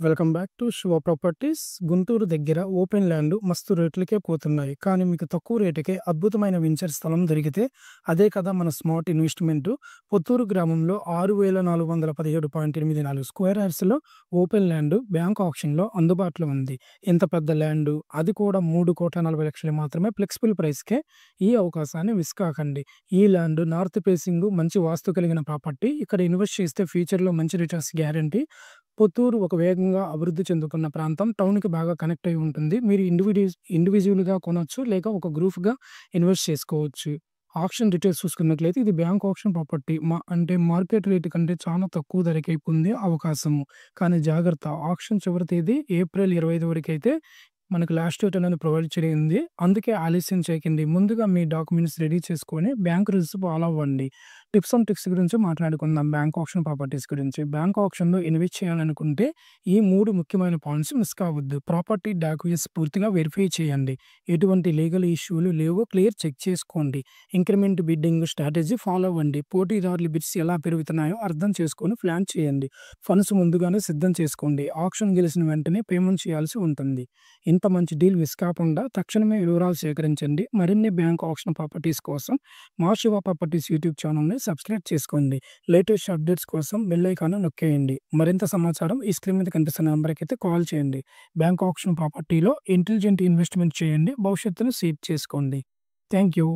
Welcome back to Shiva properties. Guntur దగ్గర open land మస్తు రేట్లకే పోతున్నాయి. కానీ మీకు తక్కువ రేటుకే అద్భుతమైన వెంచర్ స్థలం దొరికితే అదే కదా మన స్మార్ట్ ఇన్వెస్ట్మెంట్. పుత్తూరు గ్రామంలో 6417.84 స్క్వేర్ యార్డ్స్లో ఓపెన్ ల్యాండ్ బ్యాంక్ ఆప్షన్లో అందుబాటులో ఉంది. ఇంత పెద్ద ల్యాండ్, అది కూడా 3,40,00,000 మాత్రమే ఫ్లెక్సిబుల్ ప్రైస్కే. ఈ అవకాశాన్ని మిస్ కాకండి. ఈ ల్యాండ్ నార్త్ ఫేసింగ్ మంచి వాస్తు కలిగిన ప్రాపర్టీ. ఇక్కడ ఇన్వెస్ట్ చేస్తే ఫ్యూచర్లో మంచి రిటర్న్స్ గ్యారంటీ. పుత్తూరు ఒక వేగంగా అభివృద్ధి చెందుతున్న ప్రాంతం. టౌన్‌కి బాగా కనెక్ట్ అయ్యి ఉంటుంది. మీరు ఇండివిడ్యువల్‌గా కొనొచ్చు, లేక ఒక గ్రూప్‌గా ఇన్వెస్ట్ చేసుకోవచ్చు. ఆప్షన్ డీటెయిల్స్ చూసుకున్నట్లయితే ఇది బ్యాంక్ ఆప్షన్ ప్రాపర్టీ. అంటే మార్కెట్ రేట్ కంటే చాలా తక్కువ ధరకే పొందే అవకాశము. కానీ జాగ్రత్త, ఆప్షన్ చివరి తేదీ ఏప్రిల్ 25 వరకైతే మనకు లాస్ట్ డేట్ అనేది ప్రొవైడ్ చేయండి. అందుకే ఆలస్యం చేయకండి. ముందుగా మీ డాక్యుమెంట్స్ రెడీ చేసుకొని బ్యాంక్ రూల్స్ ఫాలో అవ్వండి. టిప్స్ అండ్ ట్రిక్స్ గురించి మాట్లాడుకుందాం. బ్యాంక్ ఆప్షన్ ప్రాపర్టీస్ గురించి. బ్యాంక్ ఆప్షన్‌లో ఇన్వెస్ట్ చేయాలనుకుంటే ఈ 3 ముఖ్యమైన పాయింట్స్ మిస్ కావద్దు. ప్రాపర్టీ డాక్యుమెంట్స్ పూర్తిగా వెరిఫై చేయండి. ఎటువంటి లీగల్ ఇష్యూలు లేవో క్లియర్ చెక్ చేసుకోండి. ఇంక్రిమెంట్ బిడ్డింగ్ స్ట్రాటజీ ఫాలో అవ్వండి. పోటీదారుల బిడ్స్ ఎలా పెరుగుతున్నాయో అర్థం చేసుకొని ప్లాన్ చేయండి. ఫండ్స్ ముందుగానే సిద్ధం చేసుకోండి. ఆప్షన్ గెలిచిన వెంటనే పేమెంట్ చేయాల్సి ఉంటుంది. ఇంత మంచి డీల్ మిస్ కాకుండా తక్షణమే వివరాలు సేకరించండి. మరిన్ని బ్యాంక్ ఆప్షన్ ప్రాపర్టీస్ కోసం మా శివ ప్రాపర్టీస్ యూట్యూబ్ ఛానల్‌ని సబ్స్క్రైబ్ చేసుకోండి. లేటెస్ట్ అప్డేట్స్ కోసం బెల్ ఐకాన్ నొక్కేయండి. మరింత సమాచారం ఈ స్క్రీన్ మీద కనిపిస్తున్న నంబర్‌కైతే కాల్ చేయండి. బ్యాంక్ ఆప్షన్ ప్రాపర్టీలో ఇంటెలిజెంట్ ఇన్వెస్ట్‌మెంట్ చేయండి. భవిష్యత్తును సేవ్ చేసుకోండి. Thank you.